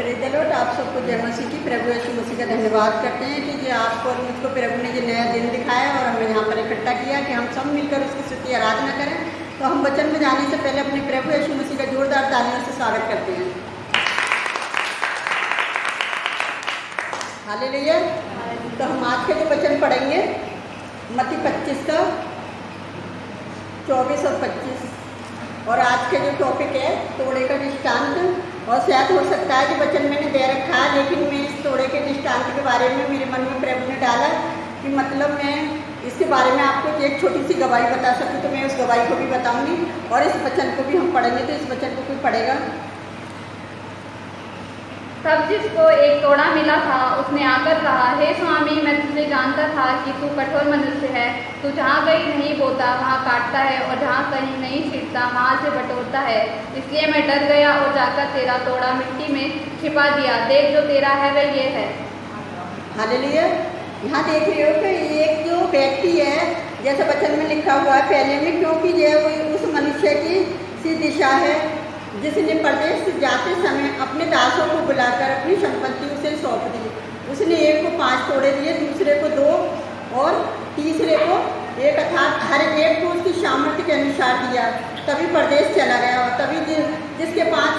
Praise the Lord. आप सबको जय मसीह की, प्रभु यीशु मसीह का धन्यवाद करते हैं कि ये आपको और मुझको प्रभु ने जो नया दिन दिखाया और हमें यहाँ पर इकट्ठा किया कि हम सब मिलकर उसकी स्तुति आराधना करें। तो हम वचन में जाने से पहले अपने प्रभु यीशु मसीह का जोरदार तालियों से स्वागत करते हैं। हालेलुया। तो हम आज के जो वचन पढ़ेंगे मत्ती 25 का 24 और 25, और आज के जो टॉपिक है तोड़े का दृष्टांत। और शायद हो सकता है कि वचन मैंने दे रखा है, लेकिन मैं इस तोड़े के दृष्टांत के बारे में मेरे मन में प्रभु ने डाला कि मतलब मैं इसके बारे में आपको एक छोटी सी गवाही बता सकूं, तो मैं उस गवाही को भी बताऊंगी और इस वचन को भी हम पढ़ेंगे। तो इस वचन को कोई पढ़ेगा। तब जिसको एक तोड़ा मिला था उसने आकर कहा, हे स्वामी, मैं तुझे जानता था कि तू कठोर मनुष्य है। तू जहाँ कहीं नहीं बोता वहाँ काटता है, और जहाँ कहीं नहीं छींटता वहाँ से बटोरता है। इसलिए मैं डर गया और जाकर तेरा तोड़ा मिट्टी में छिपा दिया। देख, जो तेरा है वह ये है। हालेलुया। यहाँ देख रहे हो कि एक जो व्यक्ति है, जैसे वचन में लिखा हुआ है पहले में, क्योंकि यह उस मनुष्य की सी दिशा है जिसने परदेश से जाते समय अपने दासों को बुलाकर अपनी संपत्ति उसे सौंप दी। उसने एक को 5 तोड़े दिए, दूसरे को 2 और तीसरे को 1, अर्थात हर एक को उसकी सामर्थ्य के अनुसार दिया। तभी परदेश चला गया। और तभी जिसके 5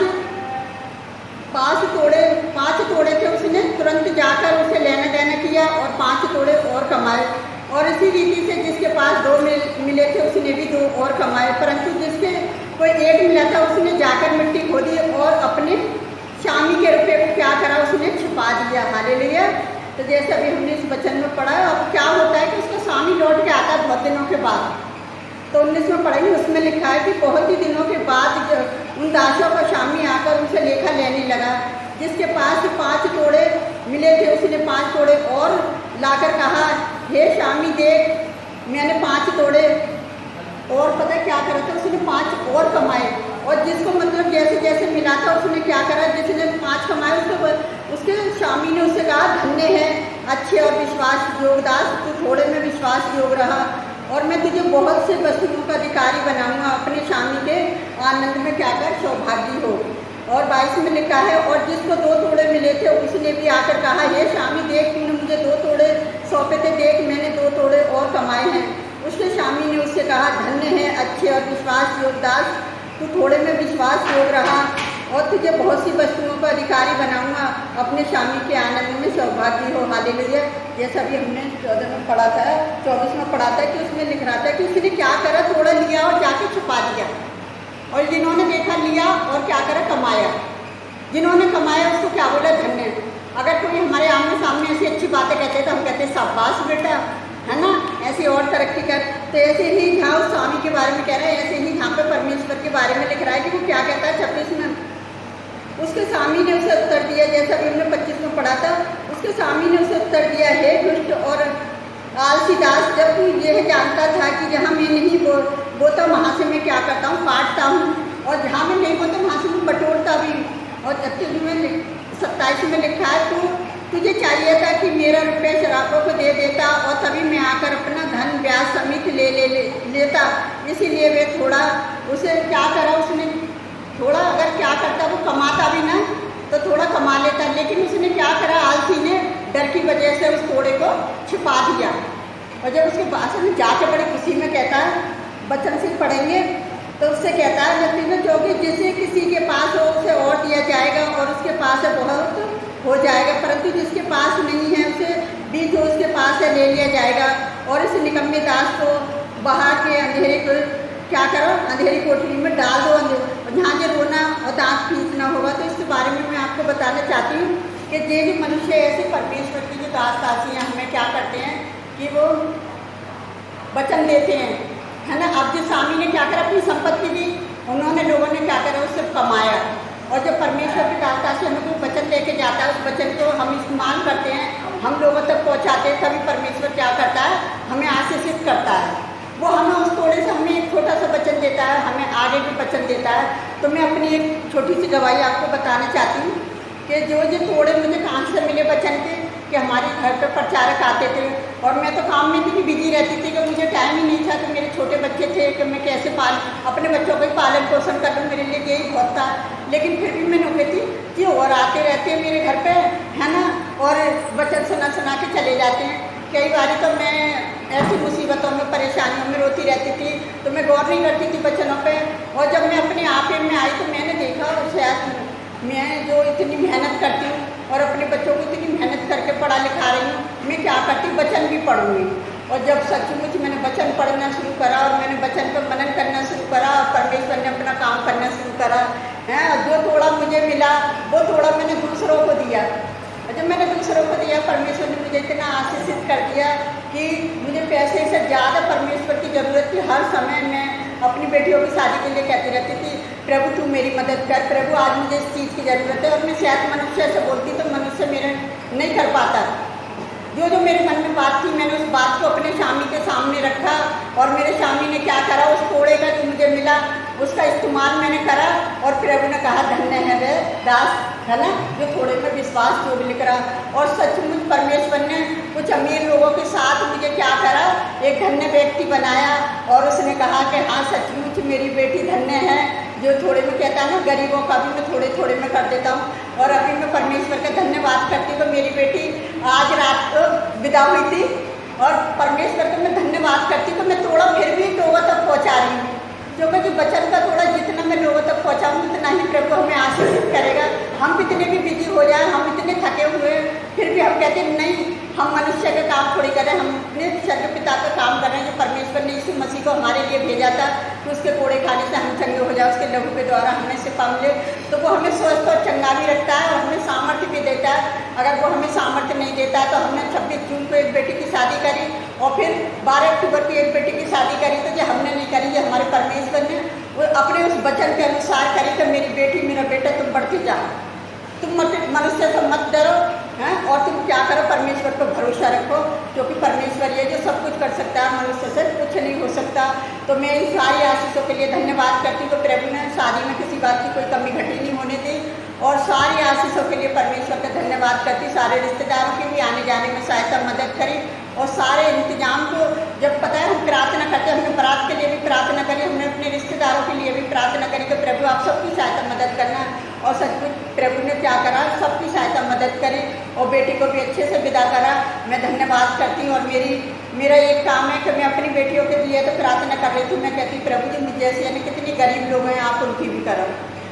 तोड़े थे उसने तुरंत जाकर उसे लेना देना किया और 5 तोड़े और कमाए। और इसी रीति से जिसके पास 2 मिले थे उसने भी 2 और कमाए। परंतु जिसके कोई 1 मिला था उसने जाकर मिट्टी खोदी और अपने शामी के रुपये को क्या करा, उसने छुपा दिया। हालेलुया। तो जैसे अभी हमने इस वचन में पढ़ा, अब क्या होता है कि उसका स्वामी लौट के आता है बहुत दिनों के बाद। तो 19 में पढ़ेंगे, उसमें लिखा है कि बहुत ही दिनों के बाद उन दासों का स्वामी आकर उनसे लेखा लेने लगा। जिसके पास 5 तोड़े मिले थे उसने 5 तोड़े और लाकर कहा, हे स्वामी, देख, मैंने 5 तोड़े और पता क्या करा था, उसने 5 और कमाए। और जिसको मतलब जैसे जैसे मिला था उसने क्या करा, जिसने 5 कमाए उसके स्वामी ने उससे कहा, धन्य है अच्छे और विश्वास योग्य दास, तू थोड़े में विश्वास योग्य रहा और मैं तुझे बहुत से वस्तुओं का अधिकारी बनाऊंगा। अपने स्वामी के आनंद में क्या कर सौभाग्य हो। और 22 में लिखा है, और जिसको 2 तोड़े मिले थे उसने भी आकर कहा, हे स्वामी, देख, तूने मुझे 2 तोड़े सौंपे थे, देख, मैंने 2 तोड़े और कमाए हैं। उसके स्वामी ने उससे कहा, धन्य है अच्छे और विश्वास योग्य दास, तू थोड़े में विश्वास योग्य रहा और तुझे बहुत सी वस्तुओं का अधिकारी बनाऊंगा। अपने स्वामी के आनंद में सौभाग्य हो। हालेलुया। जैसा भी हमने 14 में पढ़ा था, 24 में पढ़ा था कि उसमें लिख रहा था कि उसने क्या करा, थोड़ा लिया और जाके छुपा दिया। और जिन्होंने देखा लिया और क्या करा, कमाया। जिन्होंने कमाया उसको क्या बोला, धन्य। अगर कोई हमारे आमने सामने ऐसी अच्छी बातें कहते तो हम कहते शाबाश बेटा, है ना, ऐसी और तरक्की कर। तो ऐसे ही जहाँ उस स्वामी के बारे में कह रहा है, ऐसे ही यहाँ पे परमेश्वर के बारे में लिख रहा है कि वो क्या कहता है 26 में। उसके स्वामी ने उसे उत्तर दिया, जैसा भी हमने 25 में पढ़ा था, उसके स्वामी ने उसे उत्तर दिया, हे दुष्ट और आलसी दास, जब तू यह जानता था कि जहाँ मैं नहीं बोता वहाँ से मैं क्या करता हूँ, काटता हूँ, और जहाँ मैं नहीं बोता वहाँ से मैं बटोरता भी। और 27 में लिखा है, तुझे चाहिए था कि मेरा रुपये शराबों को दे देता और तभी मैं आकर अपना धन ब्याज समेत लेता। इसीलिए वे थोड़ा उसे क्या करा, उसने थोड़ा अगर क्या करता, वो कमाता भी ना तो थोड़ा कमा लेता, लेकिन उसने क्या करा, आलसी ने डर की वजह से उस थोड़े को छुपा दिया। और जब उसके पास में जाके बड़ी खुशी में कहता है, वचन से पढ़ेंगे तो उससे कहता है व्यक्ति में, जो कि जिसे किसी के पास हो उसे और दिया जाएगा और उसके पास है बहुत हो जाएगा, परंतु जिसके पास नहीं है उसे भी जो उसके पास है ले लिया जाएगा। और इस निकम्मे दास को बाहर के अंधेरे को क्या करो, अंधेरी कोठरी में डाल दो, जहाँ से रोना और दांत पीसना होगा। तो इसके बारे में मैं आपको बताना चाहती हूँ कि ये जो मनुष्य ऐसे परमेश्वर की जो दास दासियाँ हमें क्या करते हैं कि वो वचन देते हैं, है ना। अब जो स्वामी ने क्या करा, अपनी संपत्ति दी, उन्होंने लोगों ने क्या करा, उससे कमाया। और जब परमेश्वर की दास दासी हमें कोई वचन लेके जाता है, उस वचन को हम इस्तेमाल करते हैं, हम लोगों तक पहुँचाते हैं, तभी परमेश्वर क्या करता है, हमें आशीषित करता है। वो हमें उस थोड़े से हमें एक छोटा सा वचन देता है, हमें आगे भी वचन देता है। तो मैं अपनी एक छोटी सी गवाही आपको बताना चाहती हूँ कि जो थोड़े मुझे कहाँ से मिले वचन के, कि हमारे घर पर प्रचारक आते थे और मैं तो काम में इतनी बिजी रहती थी कि मुझे टाइम ही नहीं था कि मेरे छोटे बच्चे थे कि मैं कैसे अपने बच्चों का पालन पोषण कर लूँ, मेरे लिए यही बहुत था। लेकिन फिर भी मैं कहती कि और आते रहते हैं मेरे घर पे, है ना, और वचन सुना सुना के चले जाते हैं। कई बार तो मैं ऐसी मुसीबतों में, परेशानियों में रोती रहती थी, तो मैं गौर नहीं करती थी वचनों पे। और जब मैं अपने आप में आई तो मैंने देखा शायद मैं जो इतनी मेहनत करती हूँ और अपने बच्चों को इतनी मेहनत करके पढ़ा लिखा रही हूँ, मैं क्या करती हूँ, वचन भी पढ़ूँगी। और जब सचमुच मैंने वचन पढ़ना शुरू करा और मैंने वचन पर मनन करना शुरू करा और परमेश्वर ने अपना काम करना शुरू करा है, और जो थोड़ा मुझे मिला वो थोड़ा मैंने दूसरों को दिया। और जब मैंने दूसरों को दिया, परमेश्वर ने मुझे इतना आशीषित कर दिया कि मुझे पैसे से ज़्यादा परमेश्वर की ज़रूरत थी। हर समय मैं अपनी बेटियों की शादी के लिए कहती रहती थी, प्रभु तू मेरी मदद कर, प्रभु आज मुझे इस चीज़ की ज़रूरत है। और मैं शायद मनुष्य से बोलती तो मनुष्य मेरे नहीं कर पाता। जो मेरे मन में बात थी, मैंने उस बात को अपने स्वामी के सामने रखा और मेरे स्वामी ने क्या करा, उस थोड़े का जो मुझे मिला उसका इस्तेमाल मैंने करा। और प्रभु ने कहा धन्य है वे दास, है ना, जो थोड़े में विश्वास जो भी लिख रहा। और सचमुच परमेश्वर ने कुछ अमीर लोगों के साथ मुझे क्या करा, एक धन्य व्यक्ति बनाया। और उसने कहा कि हाँ सचमुच मेरी बेटी धन्य है, जो थोड़े में कहता है ना, गरीबों का भी मैं थोड़े थोड़े में कर देता हूँ। और अभी मैं परमेश्वर का धन्यवाद करती हूँ कि मेरी बेटी आज रात को विदा हुई थी और परमेश्वर को मैं धन्यवाद करती हूँ कि मैं थोड़ा फिर भी लोगों तक पहुँचा रही हूँ। क्योंकि जो बचन का थोड़ा जितना मैं लोगों तक पहुँचाऊँ उतना ही प्रभु हमें आशीषित करेगा। हम कितने भी बिजी हो जाए, हम इतने थके हुए, फिर भी हम कहते हैं नहीं, हम मनुष्य का काम थोड़ी कर रहे हैं, हम अपने स्वर्गीय पिता का काम कर रहे हैं। जो परमेश्वर ने यीशु मसीह को हमारे लिए भेजा था कि उसके कोड़े खाने से हम चंगे हो जाए, उसके लहू के द्वारा हमें शिफा मिले, तो वो हमें स्वस्थ और चंगा भी रखता है और हमें सामर्थ्य भी देता है। अगर वो हमें सामर्थ्य नहीं देता है तो हमने 26 जून को एक बेटी की शादी करी और फिर 12 अक्टूबर को एक बेटी की शादी करी, तो जो हमने नहीं करी, ये हमारे परमेश्वर ने वो अपने उस वचन के अनुसार करी कि मेरी बेटी मेरा बेटा तुम बढ़ते जाओ, तुम मनुष्य से मत डरो, हैं, और तुम क्या करो, परमेश्वर पर भरोसा रखो, क्योंकि परमेश्वर ये जो सब कुछ कर सकता है, मनुष्य से कुछ नहीं हो सकता। तो मैं इन सारी आशीषों के लिए धन्यवाद करती हूँ कि प्रभु ने शादी में किसी बात की कोई कमी घटी नहीं होने दी। और सारी आशीषों के लिए परमेश्वर का धन्यवाद करती, सारे रिश्तेदारों की भी आने जाने में सहायता मदद करी और सारे इंतजाम को, जब पता है हम प्रार्थना करते हैं, हमने बारात के लिए भी प्रार्थना करी, हमने अपने रिश्तेदारों के लिए भी प्रार्थना करी कि प्रभु आप सबकी सहायता मदद करना। और सचमुच प्रभु ने क्या करा, सबकी सहायता मदद करी और बेटी को भी अच्छे से विदा करा। मैं धन्यवाद करती हूँ। और मेरा एक काम है कि मैं अपनी बेटियों के लिए तो प्रार्थना कर रही थी, मैं कहती प्रभु जी मुझे जैसे यानी कितनी गरीब लोग हैं आप उनकी भी करो,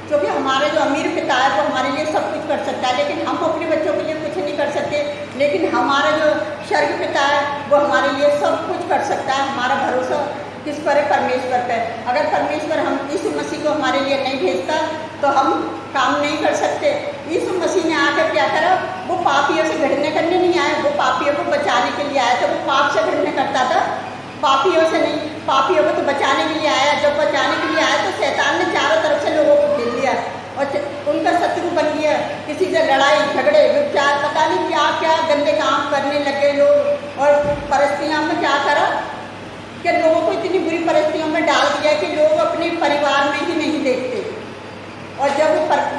क्योंकि हमारे जो अमीर पिता है वो हमारे लिए सब कुछ कर सकता है, लेकिन हम अपने बच्चों के लिए कुछ नहीं कर सकते। लेकिन हमारा जो स्वर्ग पिता है वो हमारे लिए सब कुछ कर सकता है। हमारा भरोसा किस पर है, परमेश्वर पर। अगर परमेश्वर हम यीशु मसीह को हमारे लिए नहीं भेजता तो हम काम नहीं कर सकते। यीशु मसीह ने आकर क्या करा, वो पापियों से घृणा करने नहीं आया, वो पापियों को बचाने के लिए आया। तो वो पाप से घृणा करता था, पापियों से नहीं, पापियों को तो बचाने के लिए आया। जब बचाने के लिए आया तो शैतान ने चारों तरफ से लोगों को घेर लिया और उनका शत्रु बन गया। किसी से लड़ाई झगड़े विचार पता नहीं क्या क्या गंदे काम करने लगे लोग। और परिस्थितियों में क्या करा कि लोगों को इतनी बुरी परिस्थितियों में डाल दिया कि लोग अपने परिवार में ही नहीं देखते। और जब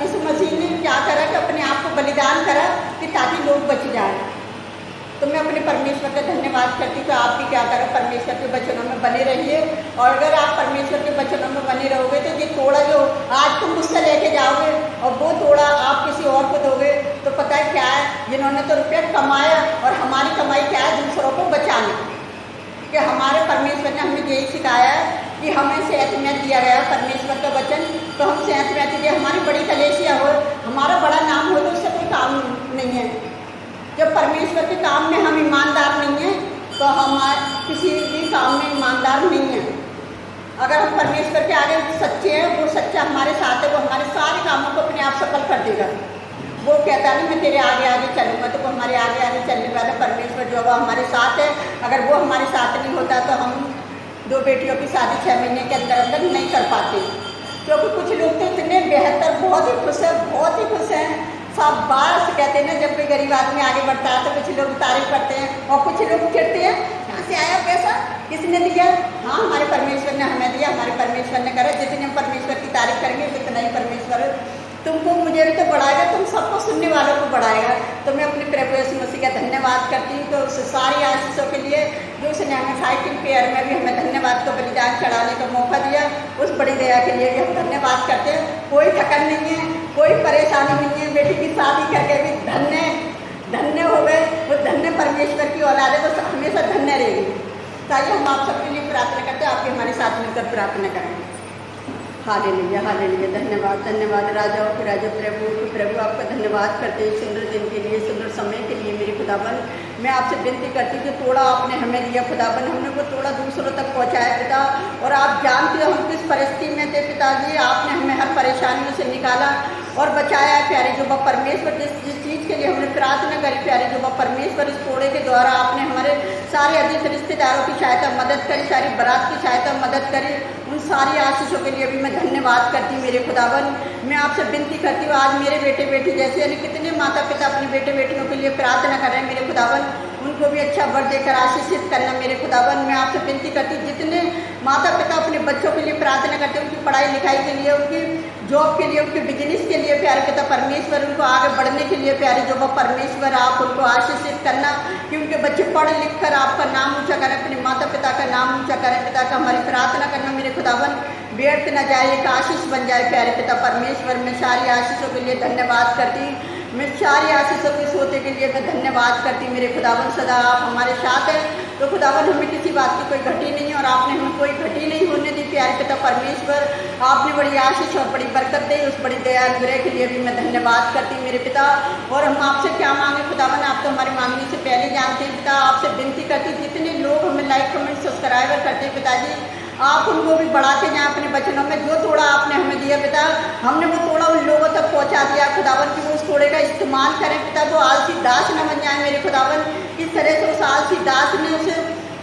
यीशु मसीह ने क्या करा कि अपने आप को बलिदान करा कि ताकि लोग बच जाए। तो मैं अपने परमेश्वर का धन्यवाद करती हूँ कि आप भी क्या करें, परमेश्वर के वचनों में बने रहिए। और अगर आप परमेश्वर के वचनों में बने रहोगे तो ये थोड़ा जो आज तुम मुझसे लेके जाओगे और वो थोड़ा आप किसी और को दोगे, तो पता है क्या है, जिन्होंने तो रुपया कमाया और हमारी कमाई क्या है, दूसरों को बचाने। कि हमारे परमेश्वर ने हमें यही सिखाया है कि हमें सेहत में दिया गया परमेश्वर का वचन, तो हम सेहत में दिए। हमारी बड़ी कलेसिया हो, हमारा बड़ा नाम हो, तो उससे कोई काम नहीं है। जब परमेश्वर के काम में हम ईमानदार नहीं हैं तो हम किसी भी काम में ईमानदार नहीं हैं। अगर हम परमेश्वर के आगे सच्चे हैं, वो सच्चा हमारे साथ है, वो हमारे सारे कामों को अपने आप सफल कर देगा। वो कहता नहीं मैं तेरे आगे आगे चलूँगा, तो वो हमारे आगे आगे चलने वाला परमेश्वर जो है हमारे साथ है। अगर वो हमारे साथ नहीं होता तो हम 2 बेटियों की शादी 6 महीने के अंदर अंदर नहीं कर पाते। क्योंकि कुछ लोग तो इतने बेहतर, बहुत ही खुश है, बहुत ही खुश हैं, सब बार से कहते हैं ना, जब कोई गरीब आदमी आगे बढ़ता है तो कुछ लोग तारीफ करते हैं और कुछ लोग चिढ़ते हैं, कहाँ से आया पैसा, किसने दिया। हाँ, हमारे परमेश्वर ने हमें दिया, हमारे परमेश्वर ने करा। जितने हम परमेश्वर की तारीफ करेंगे उतना ही परमेश्वर तुमको मुझे भी तो बढ़ाएगा, तुम सबको सुनने वालों को बढ़ाएगा। तो मैं अपने प्रभु यीशु मसीह का धन्यवाद करती हूँ। तो उस सारी आशीषों के लिए जो उसने हमें साइकिल पेयर में भी हमें धन्यवाद को बलिदान चढ़ाने का मौका दिया, उस बड़ी दया के लिए भी हम धन्यवाद करते हैं। कोई थकन नहीं है, कोई परेशानी नहीं है। बेटी की शादी करके धन्य रहेगी। ताकि हम आप सबके लिए प्रार्थना करते हैं, आपके हमारे साथ मिलकर प्रार्थना करें। Hallelujah hallelujah. धन्यवाद धन्यवाद राजाओं के राजा प्रभु के प्रभु, आपका धन्यवाद करते हैं सुंदर दिन के लिए, सुंदर समय के लिए। मेरे खुदावन मैं आपसे विनती करती हूँ कि थोड़ा आपने हमें दिया खुदावन, हमने वो थोड़ा दूसरों तक पहुँचाया पिता। और आप जानते हो हम किस परिस्थिति में थे पिताजी, आपने हमें हर परेशानियों से निकाला और बचाया है प्यारे जो परमेश्वर। जिस चीज़ के लिए हमने प्रार्थना करी प्यारे जो परमेश्वर, इस कोड़े के द्वारा आपने हमारे सारे अधिक रिश्तेदारों की सहायता मदद करी, सारी बारात की सहायता मदद करी। उन सारी आशीषों के लिए भी मैं धन्यवाद करती हूँ मेरे खुदावन। मैं आपसे विनती करती हूँ आज मेरे बेटे बेटी जैसे यानी कितने माता पिता अपनी बेटे बेटियों के लिए प्रार्थना कर रहे हैं मेरे खुदावन, उनको भी अच्छा वर देकर आशीषित करना मेरे खुदावन। मैं आपसे विनती करती हूँ जितने माता पिता अपने बच्चों के लिए प्रार्थना करते हैं, उनकी पढ़ाई लिखाई के लिए, उनकी जॉब के लिए, उनके बिजनेस के लिए प्यारे पिता परमेश्वर, उनको आगे बढ़ने के लिए प्यारे जो परमेश्वर आप उनको आशीषित करना कि उनके बच्चे पढ़ लिख कर आपका नाम ऊंचा करें, अपने माता पिता का नाम ऊंचा करें पिता का। हमारी प्रार्थना करना मेरे खुदावन व्यर्थ न जाए, एक आशीष बन जाए प्यारे पिता परमेश्वर। मैं सारी आशीषों के लिए धन्यवाद करती, मैं सारी आशीषों के सोते के लिए मैं धन्यवाद करती मेरे खुदावन। सदा आप हमारे साथ हैं तो खुदावन हमें किसी बात की कोई घटी नहीं और आपने हमें कोई घटी नहीं होने दी प्यारे पिता परमेश्वर। आपने बड़ी आशीष और बड़ी बरकत दी, उस बड़ी दया अनुग्रह के लिए भी मैं धन्यवाद करती मेरे पिता। और हम आपसे क्या मांगे खुदावन, आप तो हमारी मांगने से पहले जानते हैं पिता। आपसे विनती करती जितने लोग हमें लाइक कमेंट सब्सक्राइबर करते हैं पिताजी, आप उनको भी बढ़ाते जाएं अपने वचनों में। जो थोड़ा आपने हमें दिया पिता, हमने वो थोड़ा उन लोगों तक पहुंचा दिया खुदावन कि वो उस थोड़े का इस्तेमाल करें पिता। वो आलसी दास न बन जाए मेरे खुदावन। किस तरह से उस आलसी दास ने उस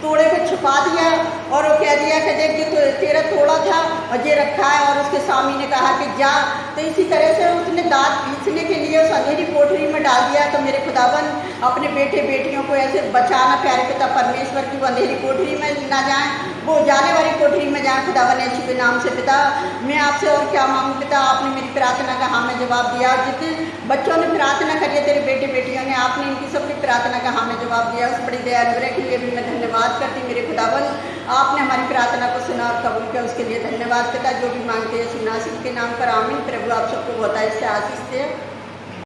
तोड़े को छुपा दिया और वो कह दिया कि देख ये तो तेरा तोड़ा था और ये रखा है, और उसके स्वामी ने कहा कि जा। तो इसी तरह से उसने दांत पीसने के लिए उस अंधेरी कोठरी में डाल दिया। तो मेरे खुदावन अपने बेटे बेटियों को ऐसे बचाना प्यारे पिता परमेश्वर की वो अंधेरी कोठरी में ना जाए, वो उजाले वाली कोठरी में जाए खुदावन यीशु के नाम से पिता। मैं आपसे और क्या मांगू पिता, आपने मेरी प्रार्थना का हाँ में जवाब दिया। जितने बच्चों ने प्रार्थना करी है तेरे बेटे बेटियों ने, आपने इनकी सबकी प्रार्थना का हाँ में जवाब दिया। उस बड़ी दया अनुग्रह के लिए भी मैं धन्यवाद करती मेरे खुदावन। आपने हमारी प्रार्थना को सुना और कबूल किया, उसके लिए धन्यवाद पिता। जो भी मांगते हैं सुना के नाम पर आमीन। प्रभु आप सबको बहुत इससे आशीष दे।